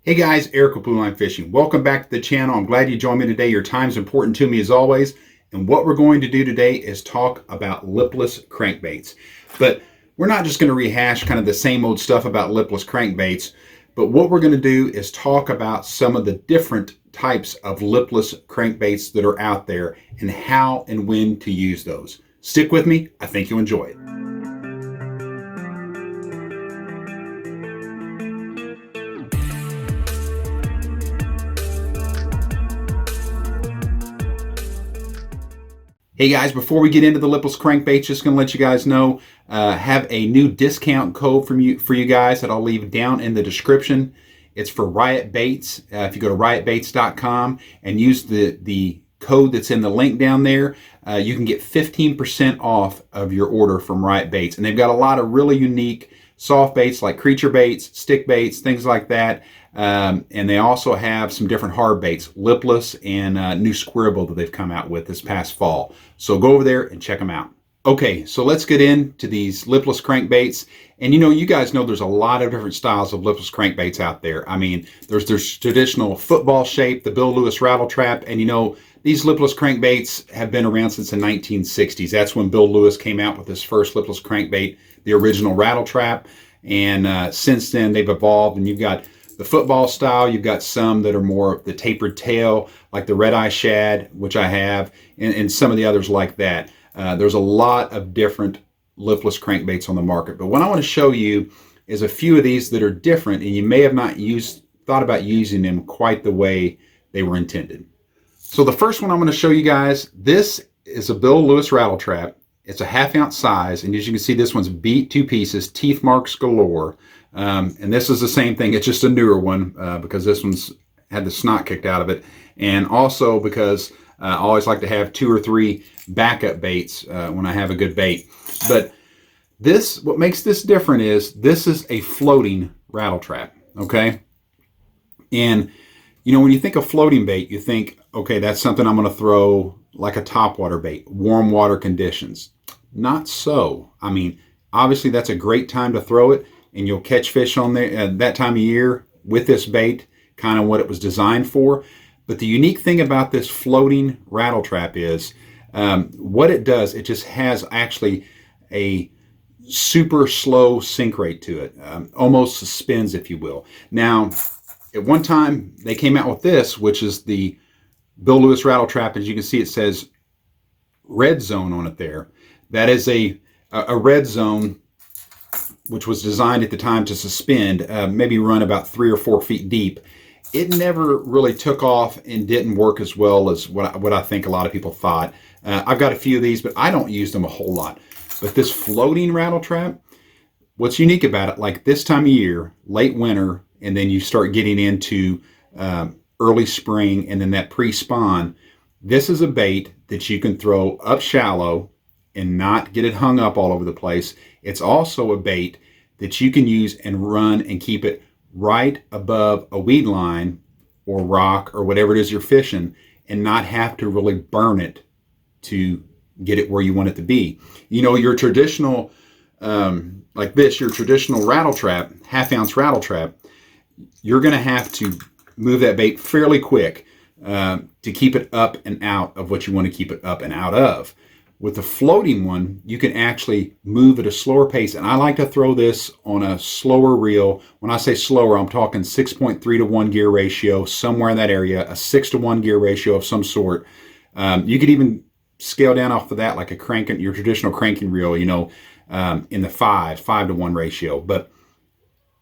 Hey guys, Eric with Blue Line Fishing. Welcome back to the channel. I'm glad you joined me today. Your time's important to me as always. And what we're going to do today is talk about lipless crankbaits. But we're not just going to rehash kind of the same old stuff about lipless crankbaits. But what we're going to do is talk about some of the different types of lipless crankbaits that are out there and how and when to use those. Stick with me. I think you'll enjoy it. Hey guys, before we get into the lipless crankbaits, just going to let you guys know, have a new discount code for you guys that I'll leave down in the description. It's for Riot Baits. If you go to riotbaits.com and use the code that's in the link down there, you can get 15% off of your order from Riot Baits. And they've got a lot of really unique soft baits like creature baits, stick baits, things like that. And they also have some different hard baits, lipless and new squirrel that they've come out with this past fall. So go over there and check them out. Okay, so let's get into these lipless crankbaits. And you guys know there's a lot of different styles of lipless crankbaits out there. I mean, there's traditional football shape, the Bill Lewis Rattletrap, and these lipless crankbaits have been around since the 1960s. That's when Bill Lewis came out with his first lipless crankbait, the original Rattletrap. And since then, they've evolved, and you've got the football style, you've got some that are more the tapered tail, like the red eye shad, which I have, and some of the others like that. There's a lot of different lipless crankbaits on the market, but what I want to show you is a few of these that are different, and you may have not thought about using them quite the way they were intended. So the first one I'm going to show you guys, this is a Bill Lewis Rattletrap. It's a 1/2 ounce size, and as you can see, this one's beat 2 pieces, teeth marks galore. And this is the same thing. It's just a newer one because this one's had the snot kicked out of it, and also because I always like to have 2 or 3 backup baits when I have a good bait. But what makes this different is this is a floating Rattletrap. Okay, and when you think of floating bait, you think, okay, that's something I'm going to throw like a topwater bait, warm water conditions. Not so. I mean, obviously that's a great time to throw it, and you'll catch fish on there that time of year with this bait, kind of what it was designed for. But the unique thing about this floating Rattletrap is what it does, it just has actually a super slow sink rate to it, almost suspends, if you will. Now, at one time, they came out with this, which is the Bill Lewis Rattletrap. As you can see, it says red zone on it there. That is a red zone which was designed at the time to suspend, maybe run about 3 or 4 feet deep. It never really took off and didn't work as well as what I think a lot of people thought. I've got a few of these, but I don't use them a whole lot. But this floating Rattletrap, what's unique about it, like this time of year, late winter, and then you start getting into early spring and then that pre-spawn, this is a bait that you can throw up shallow and not get it hung up all over the place. It's also a bait that you can use and run and keep it right above a weed line or rock or whatever it is you're fishing, and not have to really burn it to get it where you want it to be. Your traditional, like this, your traditional Rattletrap, 1/2 ounce Rattletrap, you're going to have to move that bait fairly quick to keep it up and out of what you want to keep it up and out of. With the floating one, you can actually move at a slower pace, and I like to throw this on a slower reel. When I say slower, I'm talking 6.3 to 1 gear ratio, somewhere in that area, a 6 to 1 gear ratio of some sort. You could even scale down off of that like your traditional cranking reel, in the 5 to 1 ratio. But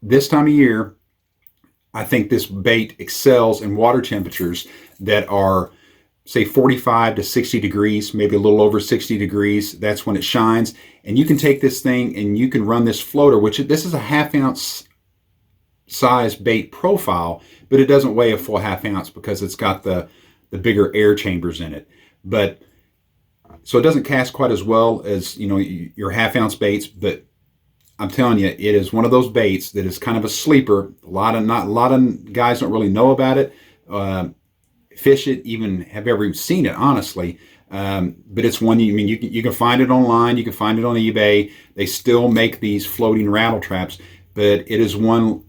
this time of year, I think this bait excels in water temperatures that are, say, 45 to 60 degrees, maybe a little over 60 degrees. That's when it shines. And you can take this thing and you can run this floater, which this is a 1/2 ounce size bait profile, but it doesn't weigh a full 1/2 ounce because it's got the bigger air chambers in it. But so it doesn't cast quite as well as your 1/2 ounce baits, but I'm telling you, it is one of those baits that is kind of a sleeper. A lot of guys don't really know about it, fish it, even have ever seen it, honestly. But it's one, you can find it online, you can find it on eBay. They still make these floating Rattletraps, but it is one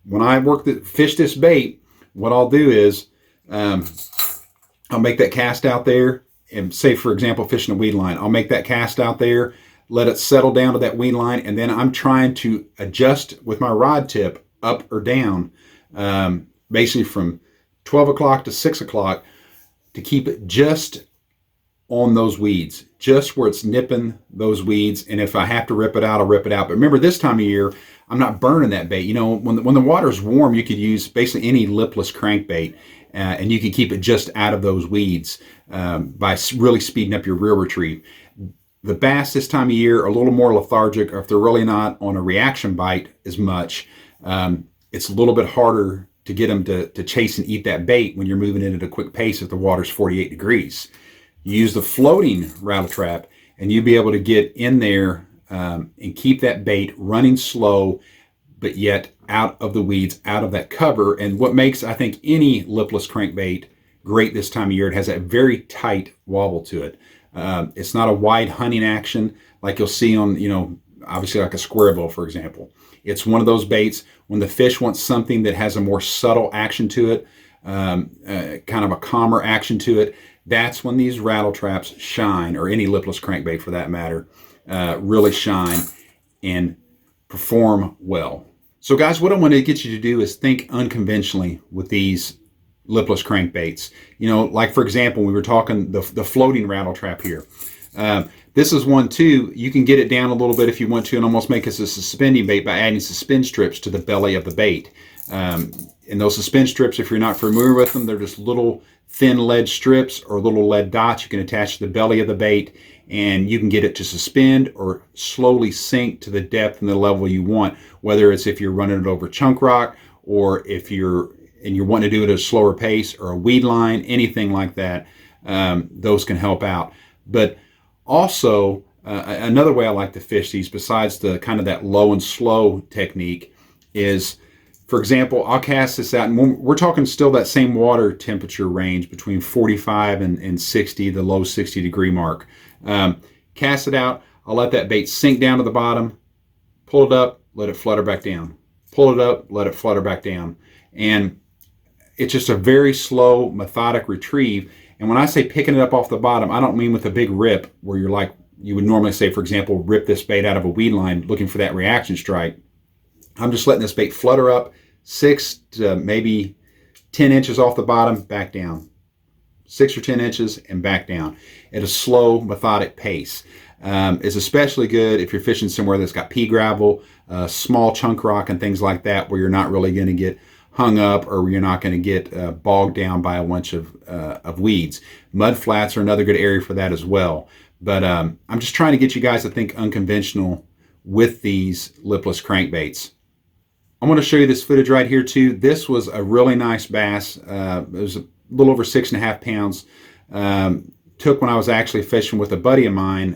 when I fish this bait, what I'll do is I'll make that cast out there, and say, for example, fishing a weed line, I'll make that cast out there, let it settle down to that weed line, and then I'm trying to adjust with my rod tip up or down, basically from 12 o'clock to 6 o'clock, to keep it just on those weeds, just where it's nipping those weeds. And if I have to rip it out, I'll rip it out. But remember, this time of year, I'm not burning that bait. You know, when the water's warm, you could use basically any lipless crankbait, and you can keep it just out of those weeds by really speeding up your reel retrieve. The bass this time of year are a little more lethargic, or if they're really not on a reaction bite as much, it's a little bit harder to get them to chase and eat that bait when you're moving it at a quick pace if the water's 48 degrees. You use the floating rattle trap, and you'll be able to get in there and keep that bait running slow, but yet out of the weeds, out of that cover. And what makes, I think, any lipless crankbait great this time of year, it has that very tight wobble to it. It's not a wide hunting action like you'll see on, you know, obviously like a square bill, for example. It's one of those baits when the fish wants something that has a more subtle action to it, kind of a calmer action to it. That's when these rattle traps shine, or any lipless crankbait for that matter, really shine and perform well. So guys, what I want to get you to do is think unconventionally with these lipless crankbaits. You know, like for example, we were talking the floating rattle trap here. This is one too. You can get it down a little bit if you want to, and almost make it a suspending bait by adding suspend strips to the belly of the bait. And those suspend strips, if you're not familiar with them, they're just little thin lead strips or little lead dots you can attach to the belly of the bait, and you can get it to suspend or slowly sink to the depth and the level you want, whether it's if you're running it over chunk rock, or if you're wanting to do it at a slower pace, or a weed line, anything like that. Those can help out. But also, another way I like to fish these, besides the kind of that low and slow technique, is, for example, I'll cast this out, and we're talking still that same water temperature range between 45 and 60, the low 60 degree mark. Cast it out, I'll let that bait sink down to the bottom, pull it up, let it flutter back down. Pull it up, let it flutter back down. And it's just a very slow, methodic retrieve. And when I say picking it up off the bottom, I don't mean with a big rip where you're like, you would normally say, for example, rip this bait out of a weed line looking for that reaction strike. I'm just letting this bait flutter up 6 to maybe 10 inches off the bottom, back down. 6 or 10 inches and back down at a slow, methodic pace. It's especially good if you're fishing somewhere that's got pea gravel, small chunk rock and things like that, where you're not really going to get hung up, or where you're not going to get bogged down by a bunch of weeds. Mud flats are another good area for that as well. But I'm just trying to get you guys to think unconventional with these lipless crankbaits. I'm going to show you this footage right here too. This was a really nice bass. It was a little over 6.5 pounds. Took when I was actually fishing with a buddy of mine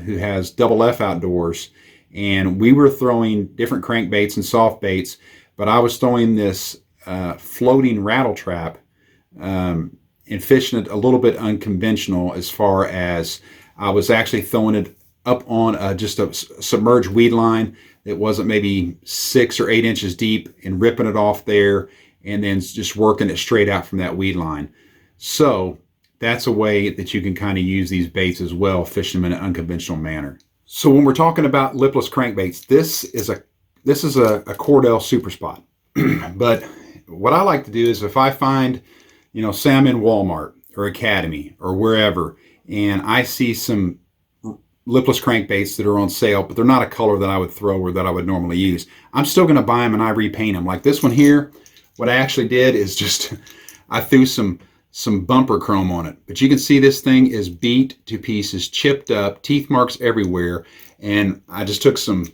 who has Double F Outdoors, and we were throwing different crankbaits and soft baits, but I was throwing this floating rattle trap and fishing it a little bit unconventional, as far as I was actually throwing it up on just a submerged weed line that wasn't maybe 6 or 8 inches deep, and ripping it off there and then just working it straight out from that weed line. So that's a way that you can kind of use these baits as well, fishing them in an unconventional manner. So when we're talking about lipless crankbaits, this is a Cordell Super Spot. But what I like to do is, if I find, you know, say I'm in Walmart or Academy or wherever, and I see some lipless crankbaits that are on sale, but they're not a color that I would throw or that I would normally use, I'm still going to buy them and I repaint them. Like this one here, what I actually did is just, I threw some bumper chrome on it. But you can see this thing is beat to pieces, chipped up, teeth marks everywhere. And I just put some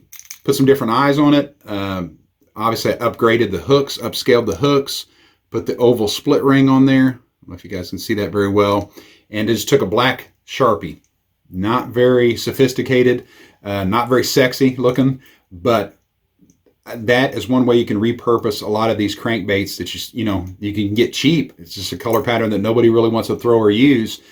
different eyes on it. Obviously I upgraded the hooks, upscaled the hooks, put the oval split ring on there. I don't know if you guys can see that very well. And just took a black Sharpie. Not very sophisticated, not very sexy looking, but that is one way you can repurpose a lot of these crankbaits that you can get cheap. It's just a color pattern that nobody really wants to throw or use,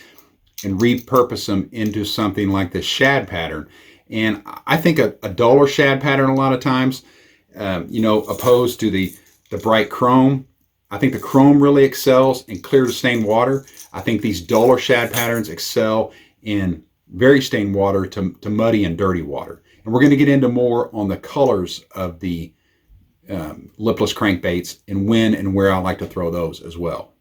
and repurpose them into something like this shad pattern. And I think a duller shad pattern a lot of times, opposed to the the bright chrome. I think the chrome really excels in clear to stained water. I think these duller shad patterns excel in very stained water to muddy and dirty water. And we're going to get into more on the colors of the lipless crankbaits and when and where I like to throw those as well.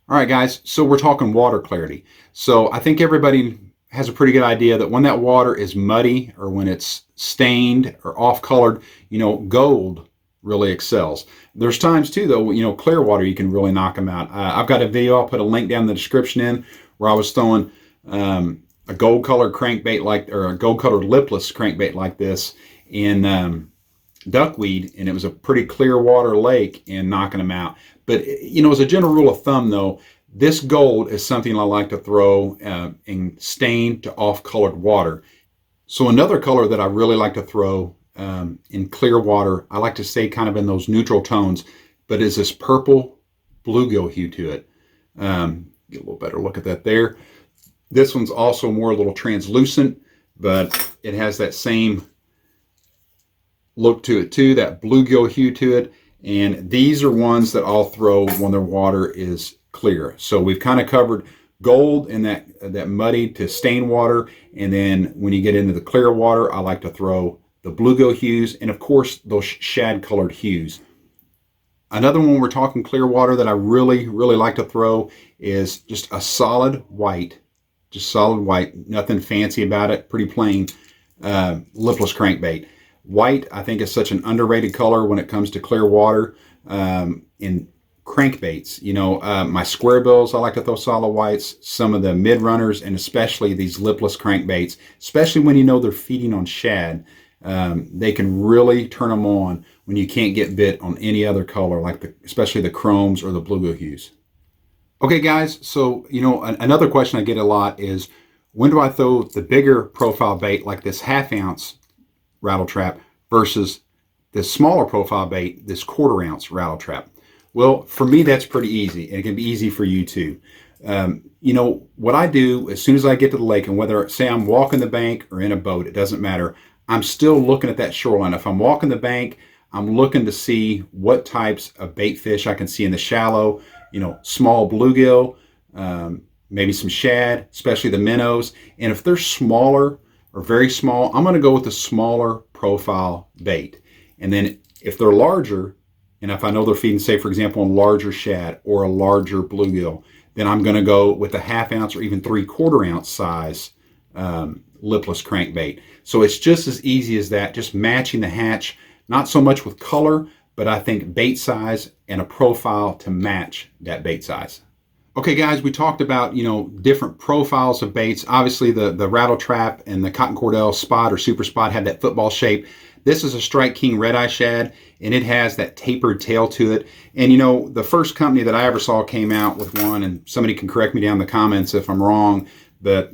All right, guys, so we're talking water clarity. So I think everybody has a pretty good idea that when that water is muddy or when it's stained or off-colored, gold really excels. There's times too, though, clear water, you can really knock them out. I've got a video, I'll put a link down in the description where I was throwing a gold-colored crankbait or a gold-colored lipless crankbait like this in duckweed, and it was a pretty clear water lake and knocking them out. But as a general rule of thumb, though, this gold is something I like to throw in stained to off-colored water. So another color that I really like to throw in clear water, I like to stay kind of in those neutral tones, but is this purple bluegill hue to it. Get a little better look at that there. This one's also more a little translucent, but it has that same look to it too, that bluegill hue to it. And these are ones that I'll throw when their water is clear. So we've kind of covered gold in that muddy to stained water, and then when you get into the clear water, I like to throw the bluegill hues, and of course those shad colored hues. Another one, we're talking clear water, that I really like to throw is just a solid white, nothing fancy about it, pretty plain lipless crankbait. White, I think, is such an underrated color when it comes to clear water in crankbaits. My square bills, I like to throw solid whites, some of the mid runners, and especially these lipless crankbaits, especially when they're feeding on shad. They can really turn them on when you can't get bit on any other color, like especially the chromes or the bluegill hues. Okay, guys, so another question I get a lot is, when do I throw the bigger profile bait like this 1/2 ounce Rattletrap versus this smaller profile bait, this 1/4 ounce Rattletrap? Well, for me, that's pretty easy, and it can be easy for you too. What I do as soon as I get to the lake, and whether, say, I'm walking the bank or in a boat, it doesn't matter, I'm still looking at that shoreline. If I'm walking the bank, I'm looking to see what types of bait fish I can see in the shallow, small bluegill, maybe some shad, especially the minnows. And if they're smaller or very small, I'm going to go with the smaller profile bait. And then if they're larger, and if I know they're feeding, say, for example, on larger shad or a larger bluegill, then I'm going to go with a 1/2 ounce or even 3/4 ounce size lipless crankbait. So it's just as easy as that, just matching the hatch, not so much with color, but I think bait size and a profile to match that bait size. Okay, guys, we talked about, different profiles of baits. Obviously, the Rattletrap and the Cotton Cordell Spot or Super Spot have that football shape. This is a Strike King Red Eye Shad, and it has that tapered tail to it. And, the first company that I ever saw came out with one, and somebody can correct me down in the comments if I'm wrong, but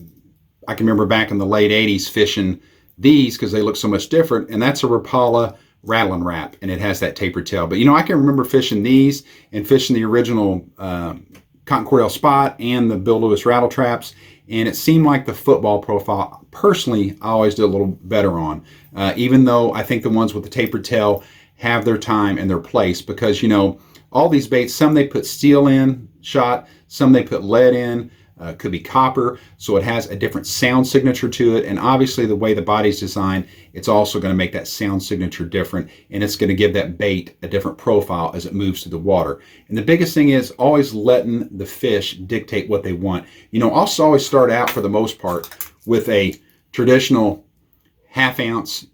I can remember back in the late 80s fishing these because they look so much different, and that's a Rapala Rattling Wrap, and it has that tapered tail. But, I can remember fishing these and fishing the original Cotton Cordell Spot and the Bill Lewis Rattletraps, and it seemed like the football profile, personally, I always did a little better on, even though I think the ones with the tapered tail have their time and their place, because all these baits, some they put steel in shot, some they put lead in, could be copper, so it has a different sound signature to it. And obviously the way the body's designed, it's also going to make that sound signature different, and it's going to give that bait a different profile as it moves through the water. And the biggest thing is always letting the fish dictate what they want. I'll always start out, for the most part, with a traditional 1/2 ounce,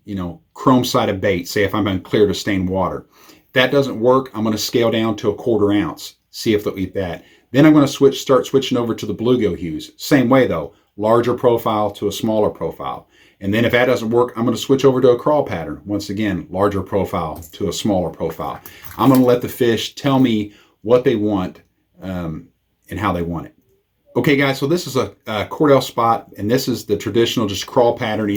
chrome-sided bait, say if I'm in clear to stained water. If that doesn't work, I'm going to scale down to a 1/4 ounce, see if they'll eat that. Then I'm going to start switching over to the bluegill hues. Same way though, larger profile to a smaller profile. And then if that doesn't work, I'm going to switch over to a crawl pattern. Once again, larger profile to a smaller profile. I'm going to let the fish tell me what they want and how they want it. Okay, guys, so this is a Cordell Spot, and this is the traditional just crawl pattern.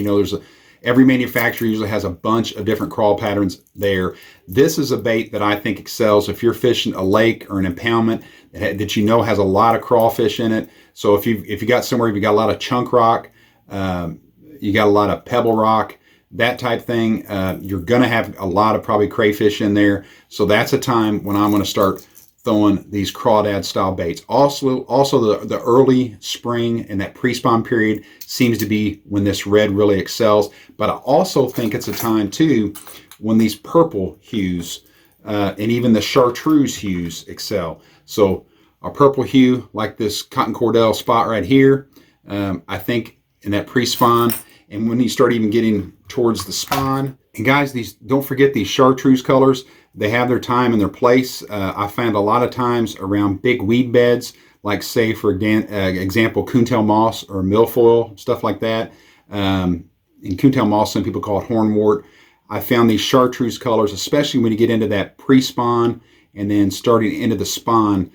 Every manufacturer usually has a bunch of different crawl patterns there. This is a bait that I think excels if you're fishing a lake or an impoundment that has a lot of crawfish in it. So if you got somewhere, you got a lot of chunk rock, you got a lot of pebble rock, that type thing, you're going to have a lot of probably crayfish in there. So that's a time when I'm going to start throwing these crawdad style baits. Also the early spring and that pre-spawn period seems to be when this red really excels. But I also think it's a time too when these purple hues and even the chartreuse hues excel. So a purple hue like this cotton Cordell Spot right here, I think in that pre-spawn, and when you start even getting towards the spawn. And guys, don't forget these chartreuse colors. They have their time and their place. I found a lot of times around big weed beds, like say for example, coontail moss or milfoil, stuff like that. In coontail moss, some people call it hornwort. I found these chartreuse colors, especially when you get into that pre-spawn and then starting into the spawn,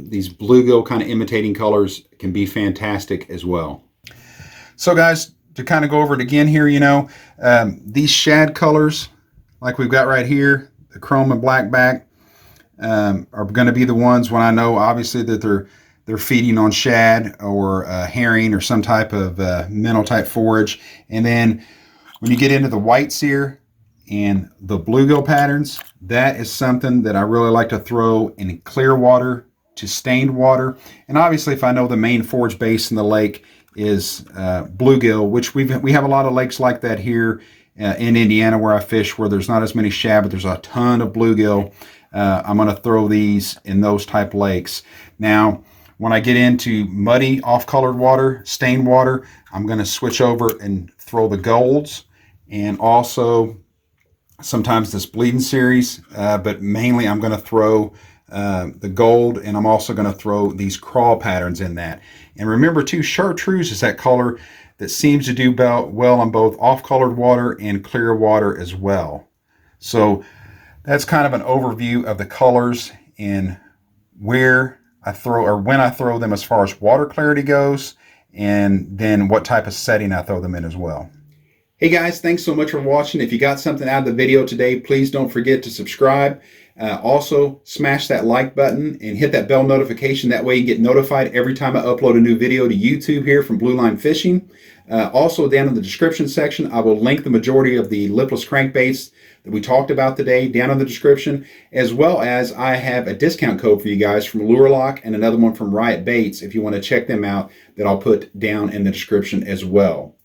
these bluegill kind of imitating colors can be fantastic as well. So guys, to kind of go over it again here, these shad colors like we've got right here, the chrome and black back, are going to be the ones when I know obviously that they're feeding on shad or herring or some type of minnow type forage. And then when you get into the whites here and the bluegill patterns, that is something that I really like to throw in clear water to stained water. And obviously if I know the main forage base in the lake is bluegill, which we have a lot of lakes like that here in Indiana where I fish, where there's not as many shad, but there's a ton of bluegill. I'm going to throw these in those type lakes. Now, when I get into muddy, off-colored water, stained water, I'm going to switch over and throw the golds, and also sometimes this bleeding series, but mainly I'm going to throw the gold, and I'm also going to throw these crawl patterns in that. And remember too, chartreuse is that color that seems to do well on both off-colored water and clear water as well. So that's kind of an overview of the colors and where I throw, or when I throw them as far as water clarity goes, and then what type of setting I throw them in as well. Hey guys, thanks so much for watching. If you got something out of the video today, please don't forget to subscribe. Also, smash that like button and hit that bell notification. That way you get notified every time I upload a new video to YouTube here from Blue Line Fishing. Also, down in the description section, I will link the majority of the lipless crankbaits that we talked about today down in the description, as well as I have a discount code for you guys from Lure Lock and another one from Riot Baits if you want to check them out, that I'll put down in the description as well.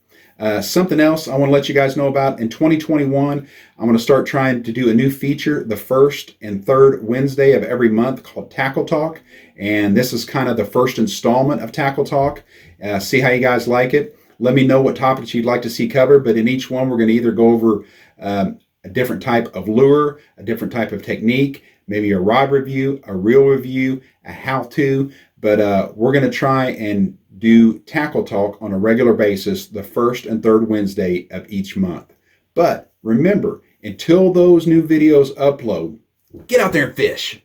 Something else I want to let you guys know about, in 2021, I'm going to start trying to do a new feature the first and third Wednesday of every month called Tackle Talk. And this is kind of the first installment of Tackle Talk. See how you guys like it. Let me know what topics you'd like to see covered. But in each one, we're going to either go over a different type of lure, a different type of technique, maybe a rod review, a reel review, a how-to. But we're going to try and do Tackle Talk on a regular basis the first and third Wednesday of each month. But remember, until those new videos upload, get out there and fish.